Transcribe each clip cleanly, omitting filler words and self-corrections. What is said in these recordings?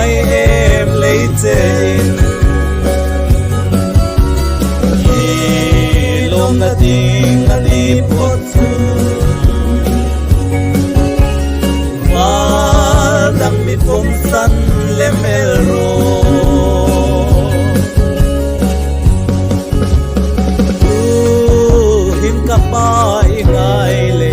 ngay em lấy trên khi lom na ding na di pot và đang bị phong san lem ero hin kapai ngai le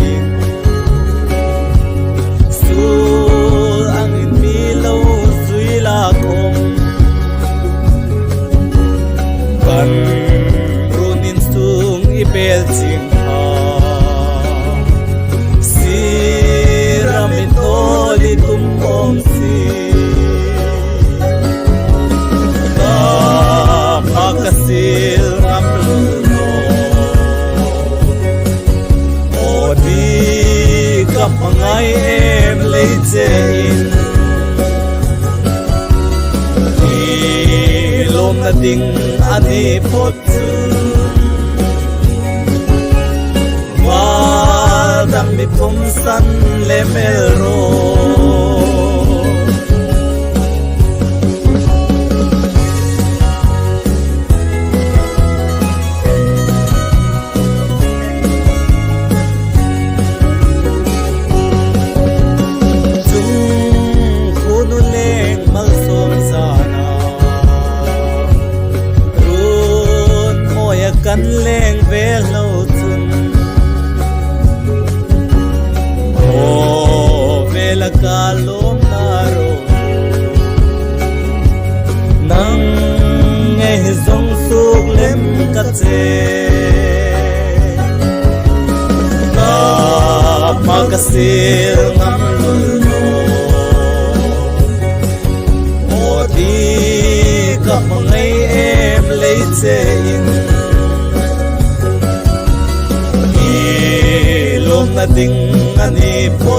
runin sung ibel ching ha siramin toli tumong si makasil ngapluno o di kapangay em leitsein ilom na ding ani pot madang mi pum san le mero chung khunu leng mal som sana kan leng ve lo chun o vela ka lom na ro nang nge zong suk lem ka che ka magasil ngam lul no o di ka mangai em lei che in na ding ani po